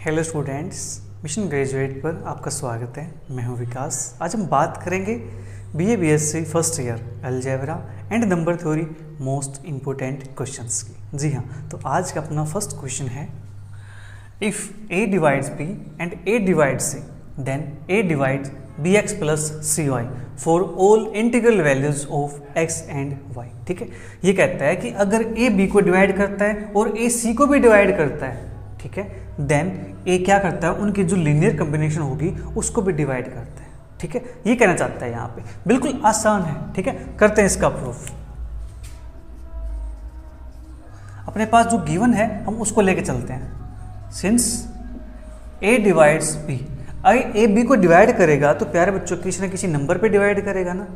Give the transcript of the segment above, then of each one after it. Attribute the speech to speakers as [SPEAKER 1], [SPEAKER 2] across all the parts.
[SPEAKER 1] Hello students, mission graduate पर आपका स्वागत है। मैं हूं विकास। आज हम बात करेंगे BA BSc first year algebra and number theory most important questions की। जी हाँ, तो आज का अपना फर्स्ट क्वेश्चन है, if A divides B and A divides C then A divides B X plus C Y for all integral values of X and Y. ठीक है, ये कहता है कि अगर ए बी को डिवाइड करता है और ए सी को भी डिवाइड करता है, ठीक है, देन ए क्या करता है, उनकी जो लीनियर कॉम्बिनेशन होगी उसको भी डिवाइड करता है। ठीक है, ये कहना चाहता है यहाँ पे। बिल्कुल आसान है। ठीक है, करते हैं इसका प्रूफ। अपने पास जो गिवन है हम उसको लेके चलते हैं। सिंस ए डिवाइड्स बी, अगर ए बी को डिवाइड करेगा तो प्यारे बच्चों किसी ना किसी नंबर पे डिवाइड करेगा ना,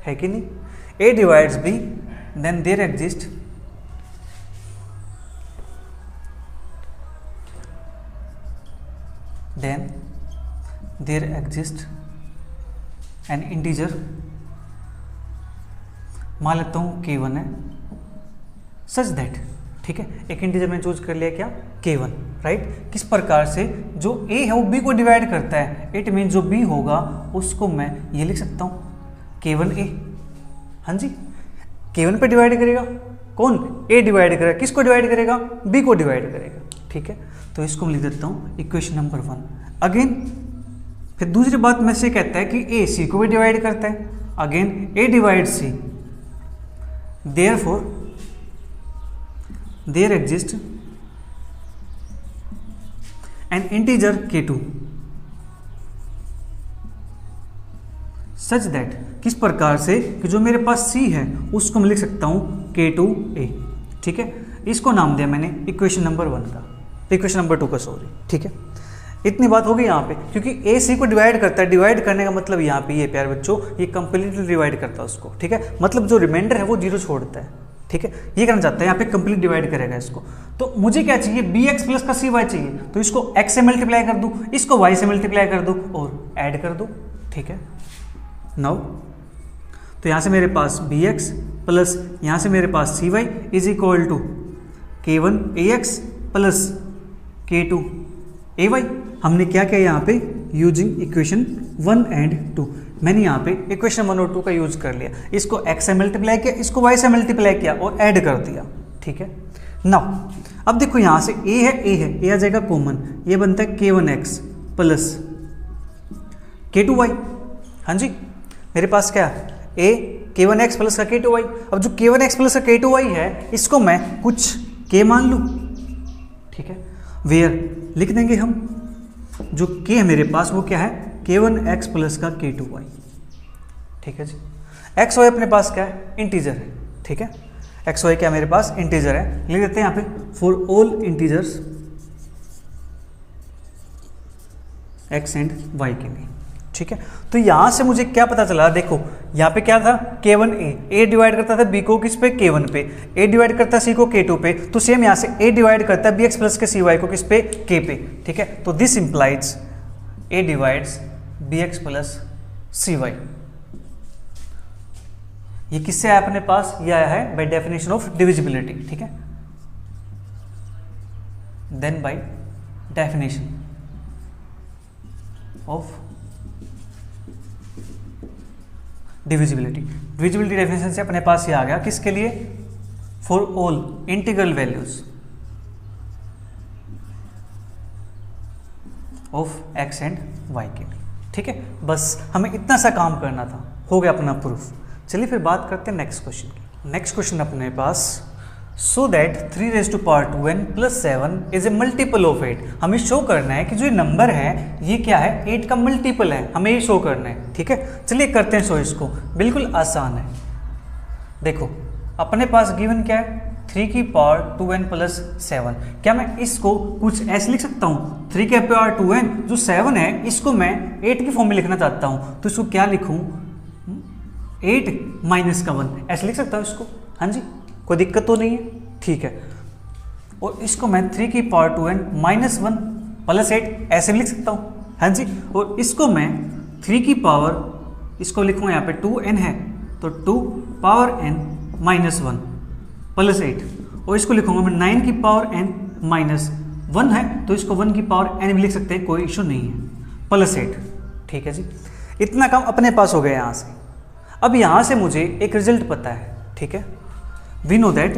[SPEAKER 1] है कि नहीं। A divides B then there exist an integer, मान लेता हूँ K1 है, सच दैट, ठीक है, एक इंटीजर मैंने चूज कर लिया, क्या, K1, राइट। किस प्रकार से जो A है वो B को डिवाइड करता है, इट मीन जो B होगा उसको मैं ये लिख सकता हूँ K1A। हाँ जी, K1 पे डिवाइड करेगा कौन, A डिवाइड करेगा, किसको डिवाइड करेगा, B को डिवाइड करेगा। ठीक है, तो इसको मैं लिख देता हूँ इक्वेशन नंबर 1। अगेन फिर दूसरी बात में से कहता है कि ए सी को भी डिवाइड करता है। Again A divide C, therefore there exist an integer K2 such that, किस प्रकार से कि जो मेरे पास C है उसको मैं लिख सकता हूं K2A। ठीक है, इसको नाम दिया मैंने इक्वेशन नंबर 1 का, इक्वेशन नंबर 2 का, सॉरी। ठीक है, इतनी बात हो गई यहाँ पे, क्योंकि ए सी को डिवाइड करता है। डिवाइड करने का मतलब यहाँ पे ये प्यारे बच्चों, ये कंप्लीटली डिवाइड करता है उसको। ठीक है, मतलब जो रिमाइंडर है वो जीरो छोड़ता है। ठीक है, ये करना चाहता है, यहाँ पे कंप्लीट डिवाइड करेगा इसको। तो मुझे क्या चाहिए, बी एक्स प्लस का सी वाई चाहिए, तो इसको एक्स से मल्टीप्लाई कर दूँ, इसको वाई से मल्टीप्लाई कर दूँ और ऐड कर दूँ। ठीक है, नाउ तो यहाँ से मेरे पास बी एक्स प्लस यहाँ से मेरे पास C Y is equal to K1 AX plus K2 AY। हमने क्या किया यहाँ पे, यूजिंग इक्वेशन 1 एंड 2, मैंने यहाँ पे इक्वेशन 1 और 2 का यूज कर लिया। इसको x से मल्टीप्लाई किया, इसको y से मल्टीप्लाई किया और ऐड कर दिया। ठीक है, नाउ अब देखो यहाँ से a है, a आ जाएगा कॉमन, ये बनता है K1X प्लस K2Y। हाँ जी, मेरे पास क्या है, a K1X प्लस का K2Y। अब जो K1X प्लस का K2Y है इसको मैं कुछ k मान लूँ। ठीक है, वेयर लिख देंगे हम, जो k है मेरे पास वो क्या है, K1X प्लस का K2Y। ठीक है जी, एक्स वाई अपने पास क्या है, इंटीजर है। ठीक है, एक्स वाई क्या मेरे पास इंटीजर है, लिख देते हैं यहाँ पे for all integers X and Y के लिए। ठीक है, तो यहाँ से मुझे क्या पता चला, देखो यहाँ पे क्या था, K1A, A डिवाइड करता था B को किस पे, K1 पे, A डिवाइड करता है C को K2 पे, तो सेम यहाँ से A डिवाइड करता है BX प्लस के CY को किस पे, K पे। ठीक है, तो this implies A divides BX plus CY। ये किससे आया अपने पास, ये आया है बाय डेफिनेशन ऑफ डिविजिबिलिटी। ठीक है, then by definition of divisibility, divisibility definition से अपने पास ये आ गया, किसके लिए, for all integral values of X and Y के लिए। ठीक है, बस हमें इतना सा काम करना था, हो गया अपना प्रूफ। चलिए फिर बात करते हैं नेक्स्ट क्वेश्चन की। नेक्स्ट क्वेश्चन अपने पास, so that 3⁻²n plus 7 is a multiple of 8। हमें शो करना है कि जो ये नंबर है ये क्या है, 8 का मल्टीपल है, हमें ये शो करना है। ठीक है, चलिए करते हैं शो इसको, बिल्कुल आसान है। देखो अपने पास गिवन क्या है, 3⁻²n प्लस 7। क्या मैं इसको कुछ ऐसे लिख सकता हूँ, 3⁻²n जो 7 है इसको मैं 8 की फॉर्म में लिखना चाहता हूँ, तो इसको क्या लिखूँ, 8 माइनस का 1, ऐसे लिख सकता हूँ इसको। हाँ जी, कोई दिक्कत तो नहीं है। ठीक है, और इसको मैं 3⁻²n माइनस 1 प्लस 8 ऐसे भी लिख सकता हूँ। हाँ जी, और इसको मैं 3 की पावर, इसको लिखूँगा यहाँ पे 2n है तो 2⁻n माइनस 1 प्लस 8, और इसको लिखूँगा मैं 9 की पावर n माइनस 1 है तो इसको 1 की पावर n भी लिख सकते हैं, कोई इशू नहीं है, +8। ठीक है जी, इतना काम अपने पास हो गया यहाँ से। अब यहाँ से मुझे एक रिजल्ट पता है, ठीक है, वी नो दैट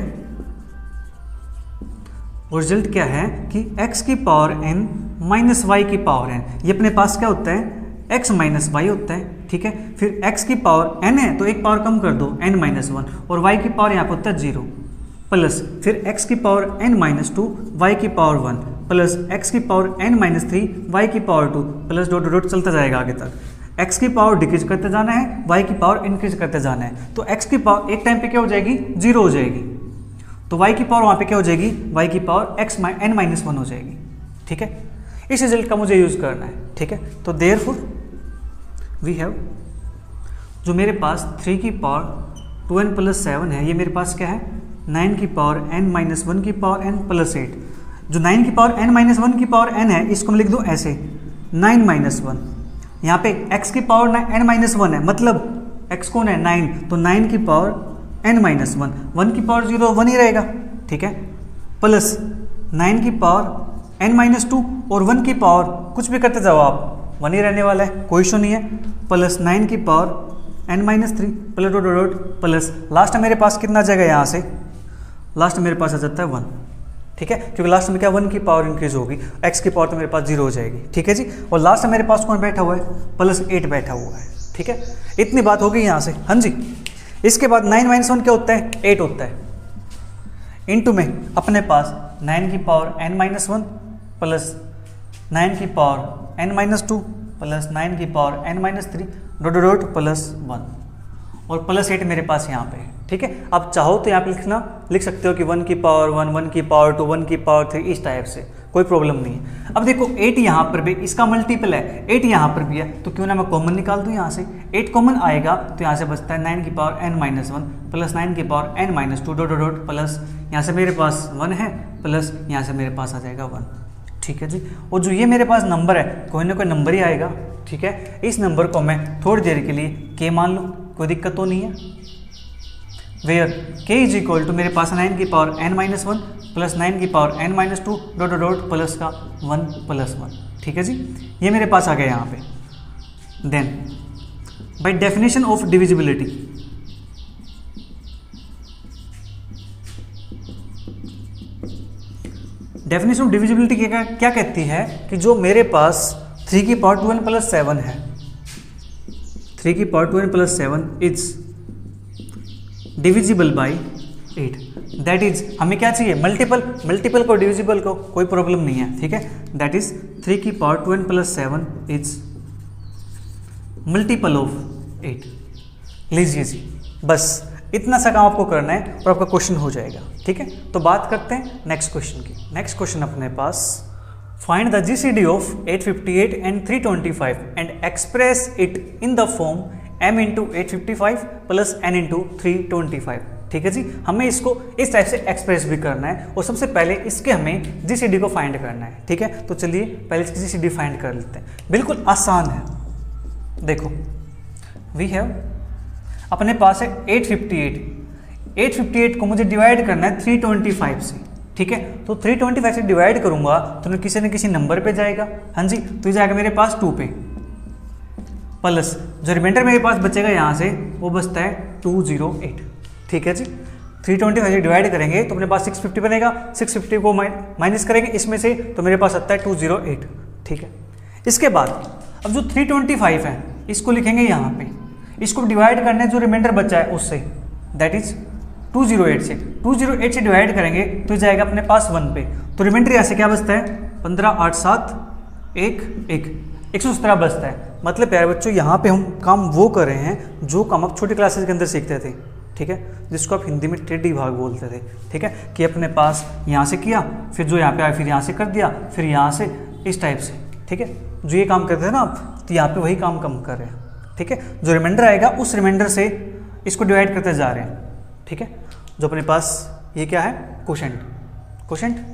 [SPEAKER 1] रिजल्ट क्या है कि x की पावर n माइनस y की पावर n, ये अपने पास क्या होता है, x माइनस वाई होता है। ठीक है, फिर x की पावर n है तो एक पावर कम कर दो n माइनस 1, और y की पावर यहाँ पर होता है 0, प्लस फिर x की पावर n माइनस 2, y की पावर 1, प्लस x की पावर n माइनस 3, y की पावर 2, प्लस डॉट डॉट चलता जाएगा आगे तक। x की पावर डिक्रीज करते जाना है, y की पावर इंक्रीज करते जाना है, तो x की पावर एक टाइम पे क्या हो जाएगी, 0 हो जाएगी, तो y की पावर वहाँ पे क्या हो जाएगी, y की पावर x n माइनस 1 हो जाएगी। ठीक है, इस रिजल्ट का मुझे यूज़ करना है। ठीक है, तो देयरफॉर वी हैव, जो मेरे पास 3 की पावर 2n प्लस 7 है, ये मेरे पास क्या है, 9 की पावर n माइनस 1 की पावर n प्लस 8। जो 9 की पावर n माइनस 1 की पावर n है, इसको मैं लिख दूँ ऐसे 9 माइनस 1। यहाँ पे x की पावर n माइनस 1 है, मतलब x कौन है, 9, तो 9 की पावर n माइनस 1, 1 की पावर 0, 1 ही रहेगा। ठीक है, प्लस 9 की पावर n माइनस 2 और 1 की पावर कुछ भी करते जाओ आप, 1 ही रहने वाला है, कोई इशू नहीं है, प्लस 9 की power n minus 3 plus dot dot plus last में मेरे पास कितना आ जाएगा, यहाँ से लास्ट में मेरे पास आ जाता है 1। ठीक है, क्योंकि लास्ट में क्या 1 की पावर इंक्रीज होगी, x की पावर तो मेरे पास 0 हो जाएगी। ठीक है जी, और लास्ट में मेरे पास कौन बैठा हुआ है, +8 बैठा हुआ है। ठीक है, इतनी बात हो गई यहाँ से। हाँ जी, इसके बाद 9 माइनस 1 क्या होता है, 8 होता है, इनटू में अपने पास 9 की पावर n माइनस 1 प्लस 9 की पावर n माइनस 2 प्लस 9 की power n minus 3 dot dot plus 1 और +8 मेरे पास यहाँ पे है। ठीक है, आप चाहो तो यहाँ पे लिख सकते हो कि 1 की पावर 1, 1 की पावर 2, 1 की पावर 3, इस टाइप से, कोई प्रॉब्लम नहीं है। अब देखो 8 यहाँ पर भी इसका मल्टीपल है, 8 यहाँ पर भी है, तो क्यों ना मैं कॉमन निकाल दूँ यहाँ से, 8 कॉमन आएगा तो यहाँ से बचता है 9 की पावर n माइनस 1 प्लस 9 की power n minus 2 dot dot plus यहाँ से मेरे पास 1 है, प्लस यहाँ से मेरे पास आ जाएगा 1। ठीक है जी, और जो ये मेरे पास नंबर है, कोई ना कोई नंबर ही आएगा। ठीक है, इस नंबर को मैं थोड़ी देर के लिए k मान लूँ, कोई दिक्कत तो नहीं है। Where k is equal to मेरे पास 9 की पावर n माइनस 1 प्लस 9 की power n minus 2 dot dot plus का 1 प्लस 1। ठीक है जी, ये मेरे पास आ गया यहाँ पे। Then by definition of divisibility, definition of divisibility क्या कहती है कि जो मेरे पास 3 की पावर 2n प्लस 7 है, 3 की power 2n plus 7 is divisible by 8, that is, हमें क्या चाहिए, मल्टीपल को डिविजिबल को, कोई प्रॉब्लम नहीं है। ठीक है, दैट इज 3 की power 2n plus 7 is multiple of 8। लीजिए जी, बस इतना सा काम आपको करना है और आपका क्वेश्चन हो जाएगा। ठीक है, तो बात करते हैं नेक्स्ट क्वेश्चन की। नेक्स्ट क्वेश्चन अपने पास, find the GCD of 858 and 325 and express it in the form m into 855 plus n into 325। ठीक है जी, हमें इसको इस टाइप से एक्सप्रेस भी करना है, और सबसे पहले इसके हमें GCD को फाइंड करना है। ठीक है, तो चलिए पहले इसकी GCD फाइंड कर लेते हैं, बिल्कुल आसान है। देखो वी हैव, अपने पास है 858 को मुझे डिवाइड करना है 325 से। ठीक है, तो 325 से डिवाइड करूंगा तो किसी न किसी नंबर पे जाएगा। हाँ जी, तो ये जाएगा मेरे पास 2 पे, प्लस जो रिमाइंडर मेरे पास बचेगा यहाँ से वो बचता है 208। ठीक है जी, 325 से डिवाइड करेंगे तो अपने पास 650 बनेगा, 650 को माइनस करेंगे इसमें से तो मेरे पास आता है 208। ठीक है, इसके बाद अब जो 325 है इसको लिखेंगे यहाँ पे, इसको डिवाइड करना है जो रिमाइंडर बचा है उससे, दैट इज 208 से, 208 से डिवाइड करेंगे तो जाएगा अपने पास 1 पे, तो रिमाइंडर यहाँ से क्या बचता है 15, 8, 7, 1, 117 बचता है। मतलब प्यारे बच्चों, यहाँ पे हम काम वो कर रहे हैं जो काम आप छोटी क्लासेस के अंदर सीखते थे। ठीक है, जिसको आप हिंदी में टेढ़ी भाग बोलते थे। ठीक है, कि अपने पास यहाँ से किया, फिर जो यहाँ पे आया फिर यहाँ से कर दिया, फिर यहाँ से इस टाइप से। ठीक है, जो ये काम करते थे ना आप, तो यहाँ पे वही काम कम कर रहे हैं। ठीक है, जो रिमाइंडर आएगा उस रिमाइंडर से इसको डिवाइड करते जा रहे हैं। ठीक है, जो अपने पास ये क्या है, क्वोशेंट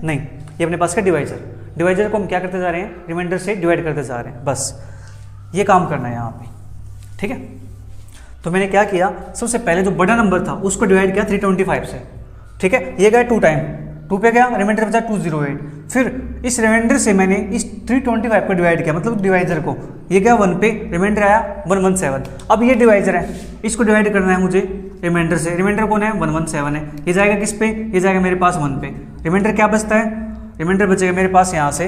[SPEAKER 1] नहीं, ये अपने पास का डिवाइजर को हम क्या करते जा रहे हैं, रिमाइंडर से डिवाइड करते जा रहे हैं। बस ये काम करना है यहाँ पे। ठीक है, तो मैंने क्या किया, सबसे पहले जो बड़ा नंबर था उसको डिवाइड किया 325 से। ठीक है, ये गया 2 टाइम, 2 पे गया, रिमाइंडर बचा 208। फिर इस रिमाइंडर से मैंने इस 325 को डिवाइड किया, मतलब डिवाइजर को, ये गया 1 पे, रिमाइंडर आया 117। अब ये डिवाइजर है, इसको डिवाइड करना है मुझे रिमाइंडर से। रिमाइंडर कौन है? 117 है। ये जाएगा किस पे? ये जाएगा मेरे पास 1 पे। रिमाइंडर क्या बचता है? रिमाइंडर बचेगा मेरे पास यहाँ से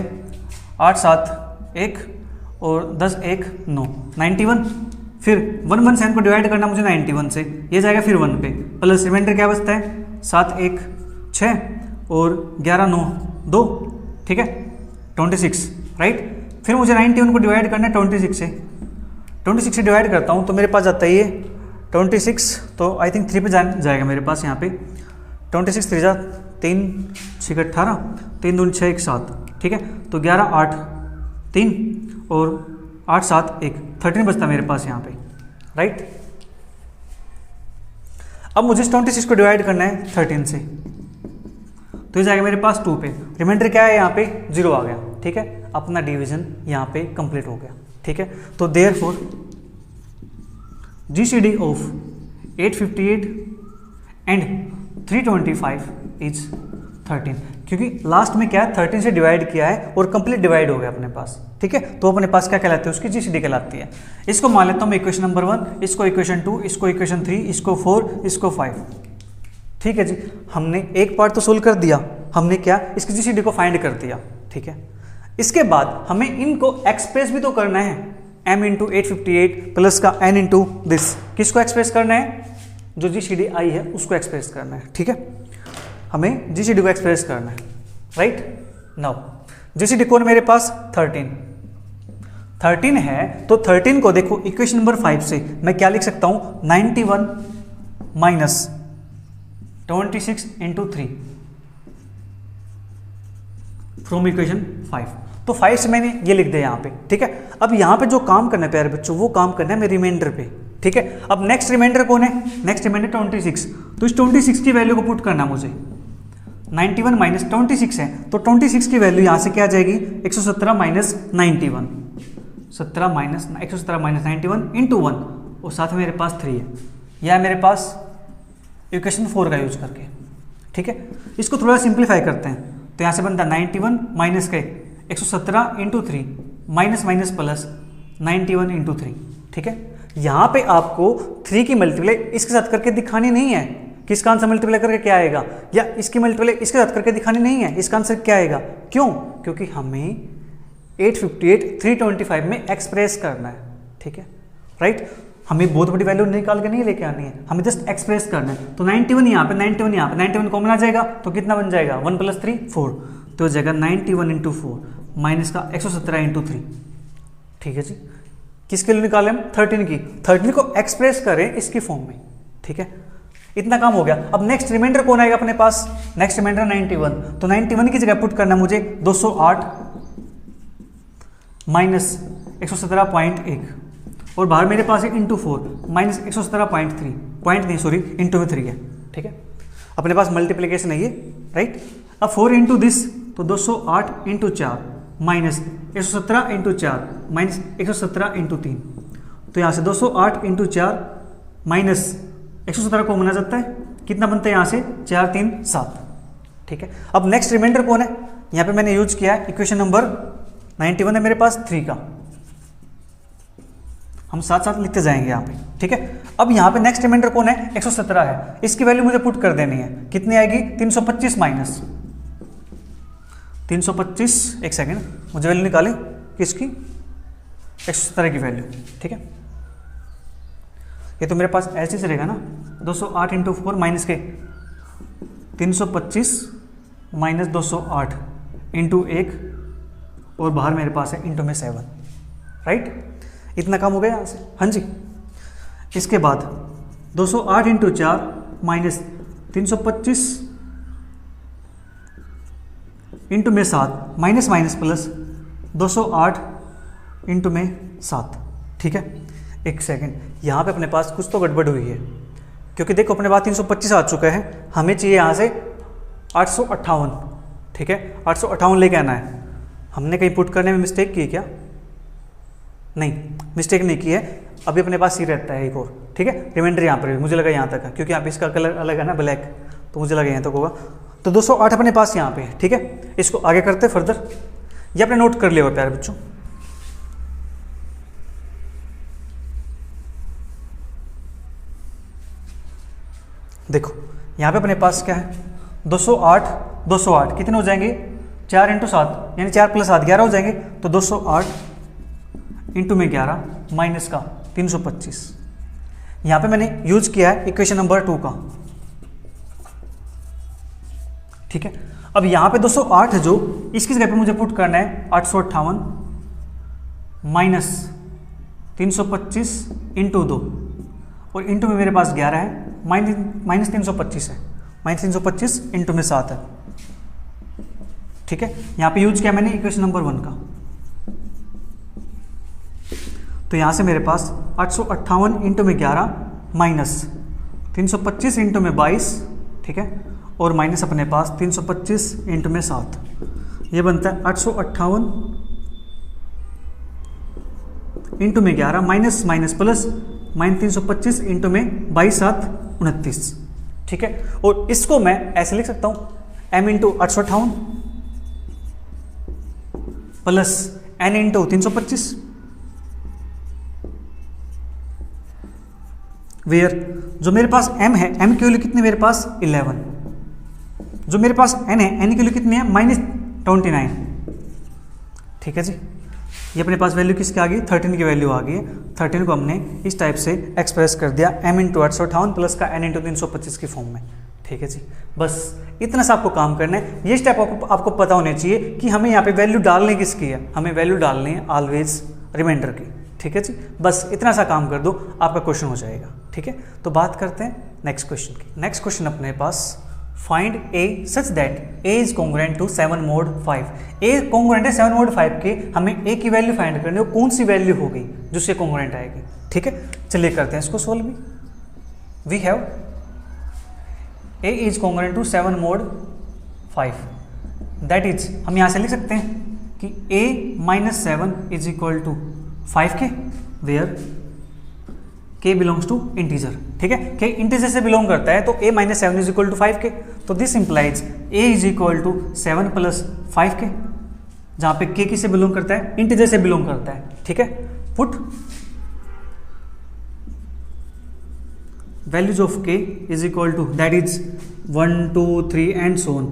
[SPEAKER 1] 8 7 1 और 10 1 9 91। फिर 117 को डिवाइड करना मुझे 91 से, ये जाएगा फिर 1 पे, प्लस रिमाइंडर क्या बचता है? 7 1 6 और 11 9 2, ठीक है, 26, राइट। फिर मुझे 91 को डिवाइड करना है 26 से। 26 से डिवाइड करता हूँ तो मेरे पास जाता है ये 26, तो आई थिंक 3 पे जाएगा मेरे पास यहाँ पे। 26 3 जा 3 6 18, 3 2 6 1 7, ठीक है। तो 11 8 3 और 8 7 1 13 बचता मेरे पास यहाँ पे, राइट। अब मुझे 26 को डिवाइड करना है 13 से, तो ये जाएगा मेरे पास 2 पे। रिमाइंडर क्या है? यहाँ पे 0 आ गया, ठीक है। अपना डिवीजन यहाँ पे कंप्लीट हो गया, ठीक है। तो therefore GCD of 858 and 325 is 13, क्योंकि लास्ट में क्या है 13 से डिवाइड किया है और कंप्लीट डिवाइड हो गया अपने पास, ठीक है। तो अपने पास क्या कहलाती है? उसकी GCD कहलाती है। इसको मान लेता हूँ मैं इक्वेशन नंबर 1, इसको इक्वेशन 2, इसको इक्वेशन 3, इसको 4, इसको 5, ठीक है जी। हमने एक पार्ट तो सोल्व कर दिया, हमने क्या इसकी GCD को फाइंड कर दिया, ठीक है। इसके बाद हमें इनको एक्सप्रेस भी तो करना है, m इंटू 858 प्लस का n इंटू दिस, किसको एक्सप्रेस करना है? जो GCD आई है उसको एक्सप्रेस करना है, ठीक है। हमें GCD को एक्सप्रेस करना है, राइट। नाउ GCD कौन मेरे पास? 13 है, तो 13 को देखो इक्वेशन नंबर 5 से मैं क्या लिख सकता हूं? 91 माइनस 26 इंटू 3 फ्रॉम इक्वेशन 5। तो 5 से मैंने ये लिख दिया यहाँ पे, ठीक है। अब यहाँ पे जो काम करना है प्यारे बच्चों, वो काम करना है मेरे रिमाइंडर पे, ठीक है। अब नेक्स्ट रिमाइंडर कौन है? नेक्स्ट रिमाइंडर 26, तो इस 26 की वैल्यू को पुट करना मुझे। 91 माइनस 26 है, तो 26 की वैल्यू यहाँ से क्या आ जाएगी? 117 माइनस 91, 117 माइनस 91 इंटू 1, और साथ में मेरे पास 3 है, यह है मेरे पास इक्वेशन 4 का यूज करके, ठीक है। इसको थोड़ा सिंप्लीफाई करते हैं, तो यहाँ से बनता है 91 माइनस के 117 into 3 minus minus plus 91 into 3, ठीक है। यहाँ पे आपको 3 की मल्टीप्लाई इसके साथ करके दिखानी नहीं है कि इसका आंसर मल्टीप्लाई करके क्या आएगा, या इसकी मल्टीप्लाई इसके साथ करके दिखानी नहीं है इसका आंसर क्या आएगा। क्यों? क्योंकि हमें 858 325 में एक्सप्रेस करना है, ठीक है, राइट। हमें बहुत बड़ी वैल्यू निकाल के नहीं लेके आनी है, हमें जस्ट एक्सप्रेस करना है। तो 91 यहाँ पे, 91 यहाँ पे, 91 कॉमन आ जाएगा, तो कितना बन जाएगा? 1 + 3 4, तो हो जाएगा 91 इंटू 4 माइनस का 117 इंटू 3, ठीक है जी। किसके लिए निकाले हम? 13 की। 13 को एक्सप्रेस करें इसकी फॉर्म में, ठीक है। इतना काम हो गया। अब नेक्स्ट रिमाइंडर कौन आएगा अपने पास? नेक्स्ट रिमाइंडर 91, तो 91 की जगह पुट करना मुझे 208 माइनस 117.1, और बाहर मेरे पास है इंटू 4 माइनस 117.3, पॉइंट नहीं सॉरी इंटू में 3 है, ठीक है। अपने पास मल्टीप्लीकेशन है ये, राइट। अब 4 इंटू दिस, तो 208 into 4 minus 117 into 4 minus 117 into 3, तो यहाँ से 208 इंटू 4 माइनस 117 को मना जाता है, कितना बनता है यहाँ से? 4 3 7, ठीक है। अब नेक्स्ट रिमाइंडर कौन है? यहाँ पे मैंने यूज किया है इक्वेशन नंबर 91 है मेरे पास 3 का, हम साथ साथ लिखते जाएंगे यहाँ पे, ठीक है। अब यहाँ पे नेक्स्ट रिमाइंडर कौन है? 117 है, इसकी वैल्यू मुझे पुट कर देनी है, कितनी आएगी? 325 माइनस 325, एक सेकेंड मुझे वैल्यू निकालें किसकी? 117 की वैल्यू, ठीक है। ये तो मेरे पास ऐसे से रहेगा ना, 208 इंटू 4 माइनस के 325 माइनस 208 इंटू 1, और बाहर मेरे पास है इंटू में 7, राइट। इतना काम हो गया यहाँ से, हाँ जी। इसके बाद 208 इंटू 4 माइनस 325 इंटू में 7 माइनस माइनस प्लस 208 इंटू में 7, ठीक है। एक सेकेंड, यहाँ पे अपने पास कुछ तो गड़बड़ हुई है, क्योंकि देखो अपने पास 325 आ चुका है, हमें चाहिए यहाँ से 858, ठीक है। 858 लेके आना है। हमने कहीं पुट करने में मिस्टेक की क्या? नहीं, मिस्टेक नहीं की है। अभी अपने पास सी रहता है एक और, ठीक है। रिमाइंडर यहाँ पर मुझे लगा यहाँ तक है, क्योंकि यहाँ पे इसका कलर अलग है ना, ब्लैक, तो मुझे लगा यहाँ तक होगा। तो 208 अपने पास यहाँ पे है, ठीक है। इसको आगे करते फर्दर, ये आपने नोट कर लिया होगा प्यारे बच्चों। देखो यहाँ पे अपने पास क्या है, 208 कितने हो जाएंगे, 4 × 7 यानी 4 + 7 11 हो जाएंगे। तो 208 इंटू में 11 माइनस का 325। यहाँ पे मैंने यूज किया है इक्वेशन नंबर 2 का, ठीक है। अब यहाँ पे 208 है जो, इसकी जगह पे मुझे पुट करना है 858 माइनस 325 इंटू 2, और इंटू में मेरे पास 11 है, माइनस 325 है, माइनस 325 इंटू में 7 है, ठीक है। यहाँ पे यूज किया मैंने इक्वेशन नंबर 1 का। तो यहाँ से मेरे पास 858 इंटू में 11 माइनस 325 इंटू में 22, ठीक है, और माइनस अपने पास 325 इंटू में 7, ये बनता है 858 इंटू में 11 माइनस माइनस प्लस -325 इंटू में 22 7 29, ठीक है। और इसको मैं ऐसे लिख सकता हूं m into 858 plus n into 325, where जो मेरे पास m है, m की वैल्यू कितनी मेरे पास 11, जो मेरे पास n है, n की वैल्यू कितनी है -29, ठीक है जी। ये अपने पास वैल्यू किसकी आ गई, 13 की वैल्यू आ गई है। 13 को हमने इस टाइप से एक्सप्रेस कर दिया m इंटू 858 प्लस का n इंटू 325 की फॉर्म में, ठीक है जी। बस इतना सा आपको काम करना है। ये स्टेप आपको पता होने चाहिए कि हमें यहाँ पे वैल्यू डालने किसकी है, हमें वैल्यू डालनी है ऑलवेज रिमाइंडर की, ठीक है जी। बस इतना सा काम कर दो, आपका क्वेश्चन हो जाएगा, ठीक है। तो बात करते हैं नेक्स्ट क्वेश्चन की। नेक्स्ट क्वेश्चन अपने पास, find a such that a is congruent to 7 mod 5। a congruent है 7 mod 5 के, हमें a की वैल्यू फाइंड करनी है, वो कौन सी वैल्यू होगी जो उससे कॉन्ग्रुएंट आएगी, ठीक है। चलिए करते हैं इसको सोल्व भी। We have a is congruent to 7 mod 5, that is हम यहाँ से लिख सकते हैं कि a - 7 इज इक्वल टू 5 के, where k belongs to integer, ठीक है। k इंटीजर से बिलोंग करता है, तो a - 7 इज इक्वल टू 5 के, तो this implies a is equal to 7 + 5 के, जहाँ पे k किससे बिलोंग करता है, इंटीजर से बिलोंग करता है, ठीक है। Put values of k is equal to, that is 1 2 3 and so on,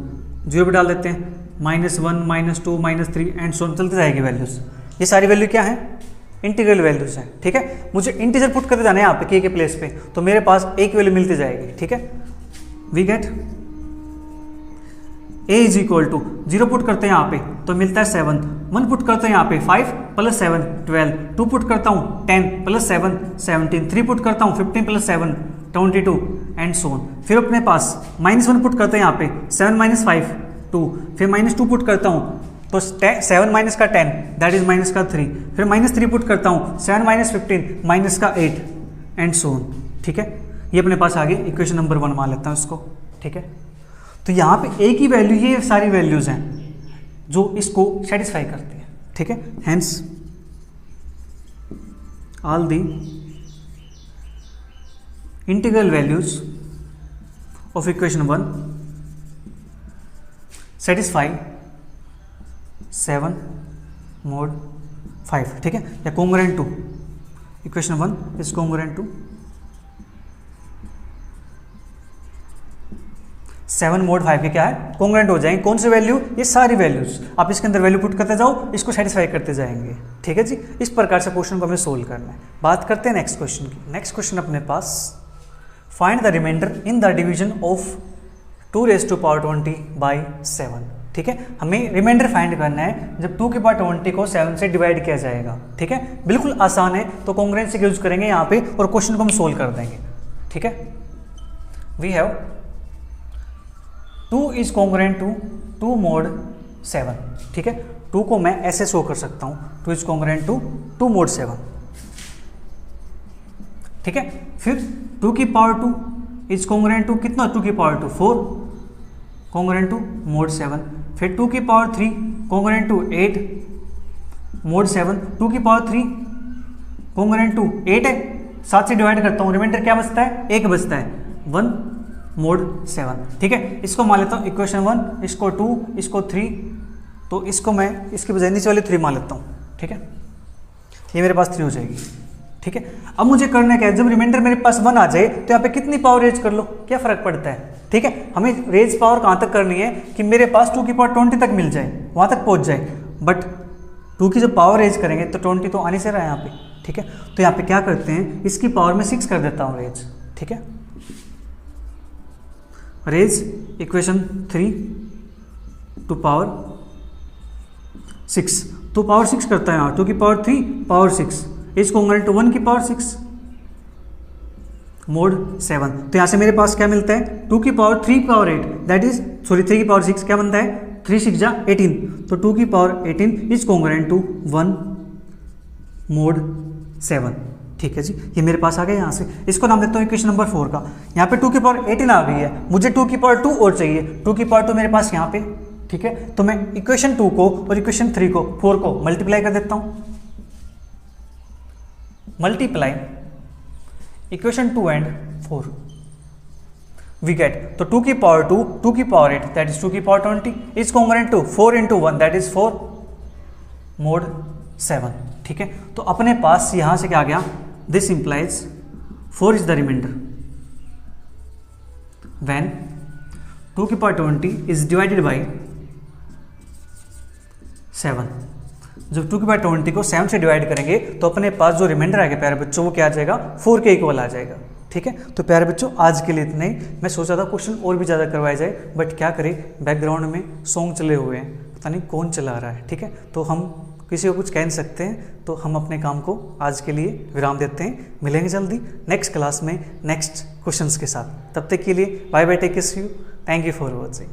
[SPEAKER 1] 0 पे डाल देते हैं, -1 -2 -3 एंड सो ऑन चलते जाएगी वैल्यूज। ये सारी वैल्यू क्या है, इंटीग्रल वैल्यूज हैं, ठीक है। मुझे इंटीजर पुट करते जाना है यहाँ पे k के प्लेस पे, तो मेरे पास a की वैल्यू मिलती जाएगी, ठीक है। We get a is equal to 0 put करते हैं यहाँ पे तो मिलता है 7, 1 पुट करते हैं यहाँ पे 5 + 7 12, 2 पुट करता हूँ 10 + 7 17, 3 पुट करता हूँ 15 + 7 22 एंड सो ऑन। फिर अपने पास -1 पुट करते हैं यहाँ पे 7 - 5 2, फिर -2 पुट करता हूँ तो 7 माइनस का 10 दैट इज माइनस का 3, फिर -3 पुट करता हूँ 7 - 15 माइनस का 8 एंड सो ऑन, ठीक है। ये अपने पास आ गई इक्वेशन नंबर 1, मान लेता हूँ इसको, ठीक है। तो यहाँ पे a की वैल्यू, ये सारी वैल्यूज हैं जो इसको सेटिस्फाई करती है, ठीक है। Hence all the integral values of equation 1 satisfy 7 mod 5, ठीक है, या congruent to equation 1 is congruent to 7 mod 5 के क्या है, कॉन्ग्रुएंट हो जाएंगे। कौन सी वैल्यू, ये सारी वैल्यूज, आप इसके अंदर वैल्यू पुट करते जाओ, इसको सेटिस्फाई करते जाएंगे, ठीक है जी। इस प्रकार से क्वेश्चन को हमें सोल्व करना है। बात करते हैं नेक्स्ट क्वेश्चन की। नेक्स्ट क्वेश्चन अपने पास, find the remainder in the division of 2⁻20/7, ठीक है। हमें रिमाइंडर फाइंड करना है जब 2⁻20 को 7 से डिवाइड किया जाएगा, ठीक है। बिल्कुल आसान है, तो कॉन्ग्रुएंसी का यूज करेंगे यहाँ पे और क्वेश्चन को हम सोल्व कर देंगे, ठीक है। We have 2 is congruent to 2 mod 7, ठीक है। 2 को मैं ऐसे शो कर सकता हूँ, 2 इज कॉन्ग्रुएंट टू 2 mod 7, ठीक है। फिर 2⁻2 इज कॉन्ग्रुएंट टू कितना, 2⁻2 4 कॉन्ग्रुएंट टू mod 7, फिर 2⁻3 congruent to 8 mod 7, 2⁻3 congruent to 8 है, 7 से डिवाइड करता हूँ, रिमाइंडर क्या बचता है, 1 बचता है, 1 मोड 7, ठीक है। इसको मान लेता हूँ इक्वेशन 1, इसको 2, इसको 3, तो इसको मैं इसके बजाय नीचे वाले 3 मान लेता हूँ, ठीक है। ये मेरे पास 3 हो जाएगी, ठीक है। अब मुझे करना क्या है, जब रिमाइंडर मेरे पास 1 आ जाए तो यहाँ पे कितनी पावर रेज कर लो, क्या फर्क पड़ता है, ठीक है। हमें रेज पावर कहाँ तक करनी है कि मेरे पास 2 की पावर 20 तक मिल जाए, वहाँ तक पहुँच जाए, बट 2 की जब पावर रेज करेंगे तो 20 तो आने से रहा है यहाँ पे, ठीक है। तो यहाँ पे क्या करते हैं, इसकी पावर में 6 कर देता हूँ रेज, ठीक है। रेज इक्वेशन 3 टू पावर 6, तो पावर 6 करता है यहाँ, 2 की power 3 power 6 is equal to 1 की पावर 6 मोड 7। तो यहाँ से मेरे पास क्या मिलता है, 2 की पावर 3 पावर 8 दैट इज 3 की पावर 6 क्या बनता है, 3 6 जा 18, तो 2 की power 18 is equal to 1 mod 7, ठीक है जी। ये मेरे पास आ गया यहाँ से, इसको नाम देता हूँ इक्वेशन नंबर 4 का। यहाँ पे 2 की पावर 18 आ गई है, मुझे 2 की पावर 2 और चाहिए, 2 की पावर 2 मेरे पास यहाँ पे, ठीक है। तो मैं इक्वेशन 2 को और इक्वेशन 3 को 4 को मल्टीप्लाई कर देता हूँ, multiply equation 2 and 4 we get, तो 2 की पावर 2, 2 की पावर 8 दैट इज 2 की power 20 is equal to 4 into 1 that is 4 mod 7, ठीक है। तो अपने पास यहां से क्या आ गया, this implies 4 is the remainder when 2 की पावर 20 इज डिवाइडेड बाई 7। जब 2 की पावर 20 को 7 से डिवाइड करेंगे तो अपने पास जो रिमाइंडर आएगा प्यारे बच्चों वो क्या आ जाएगा, 4 के इक्वल आ जाएगा, ठीक है। तो प्यारे बच्चों आज के लिए इतना ही। मैं सोचा था क्वेश्चन और भी ज़्यादा करवाया जाए, बट क्या करें बैकग्राउंड में सॉन्ग चले हुए हैं, पता नहीं कौन चला रहा है, ठीक है। तो हम किसी को कुछ कह नहीं सकते हैं, तो हम अपने काम को आज के लिए विराम देते हैं। मिलेंगे जल्दी नेक्स्ट क्लास में नेक्स्ट क्वेश्चंस के साथ, तब तक के लिए bye bye, take care, see you, thank you for watching.